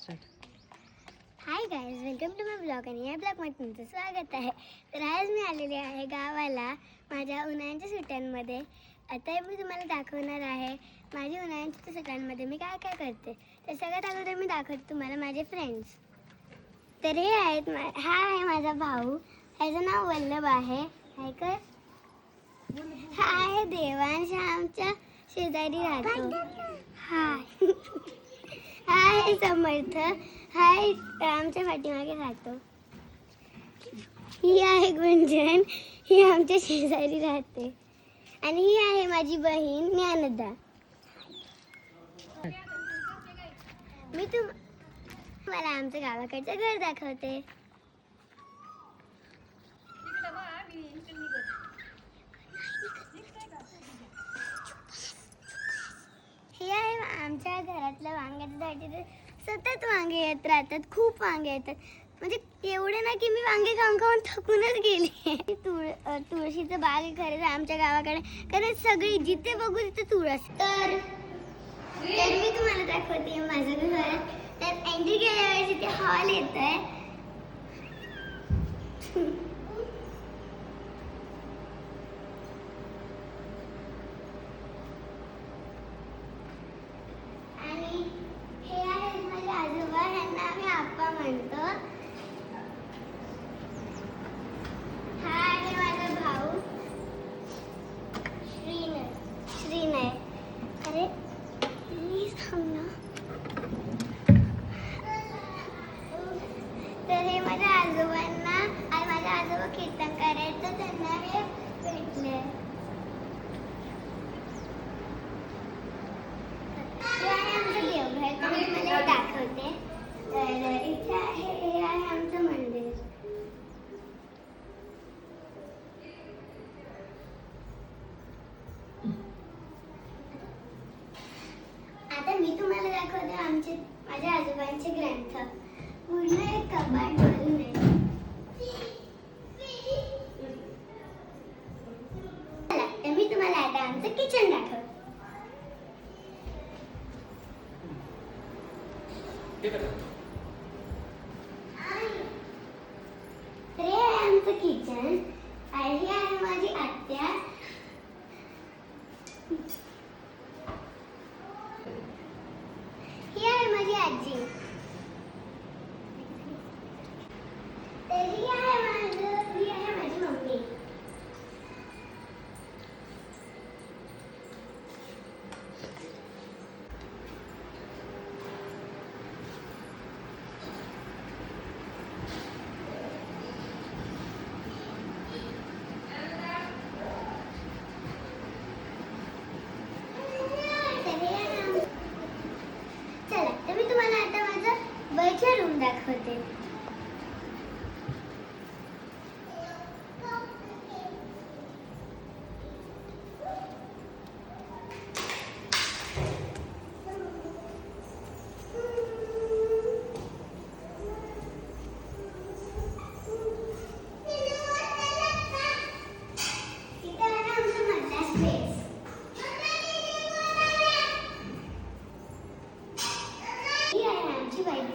High guys, welcome to my blog आणि या ब्लॉगमध्ये तुमचं स्वागत आहे. तर आज मी आलेले आहे गावाला माझ्या उन्हाळ्याच्या सुट्ट्यांमध्ये. आता मी तुम्हाला दाखवणार आहे माझ्या उन्हाळ्याच्या सुट्ट्यांमध्ये मी काय काय करते. तर सगळ्यात अगोदर मी दाखवते तुम्हाला माझे फ्रेंड्स. तर हे आहेत हा आहे माझा भाऊ, ह्याचं नाव वल्लभ आहे. ऐका, हा आहे देवांश, आमच्या शेजारी राहतो. हाय हा आहे समर्थ, हाय आमच्या पाठीमागे राहतो. ही आहे गुंजन, ही आमच्या शेजारी राहते. आणि ही आहे माझी बहीण ज्ञानदा. मी तुम्हाला आमचं गावाकडचं घर दाखवते. हे आहे आमच्या घरातलं वांग्याचं झाड. तिथे सतत वांगे येत राहतात, खूप वांगे येतात. म्हणजे एवढे ना की मी वांगे खाऊन खाऊन थकूनच गेली. तुळशीचं बाग आहे खरं आमच्या गावाकडे, कारण सगळी जिथे बघू तिथे तुळस. तर मी तुम्हाला दाखवते माझं घर. तर एंट्री केल्यावर तिथे हॉल येत आहे. म्हणतो. हा आहे माझा भाऊ श्रीनय. अरे प्लीज थांब ना. तर हे माझ्या आजोबांना आणि माझ्या आजोबा कीर्तन करायचं, त्यांना हे भेटले. आमचं देवघर तर मी मला दाखवते. तर इथे हे आहे आमचं मंदिर. आता मी तुम्हाला दाखवते माझ्या आजोबांचे ग्रंथ. पूर्ण एक कपाट भरून आहे. तर मी तुम्हाला आता आमचं किचन दाखवते. तर हे आहे आमचं किचन. आणि ही आहे माझी आत्या. ही आहे माझी आजी. तर ही आहे माझी मम्मी. मी तुम्हाला आता माझं वरच्या रूम दाखवते.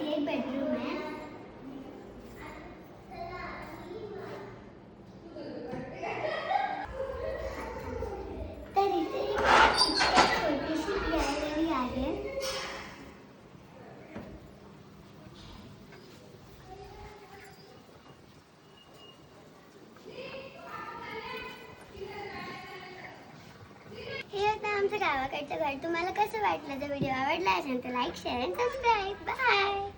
एक बेडरूम है. तर इथे छोटीशी गॅलरी आहे. हे होतं आमचं गावाकडचं घर. तुम्हाला कसं वाटलं? जर व्हिडिओ आवडला असेल तर लाईक, शेअर आणि सबस्क्राईब. बाय.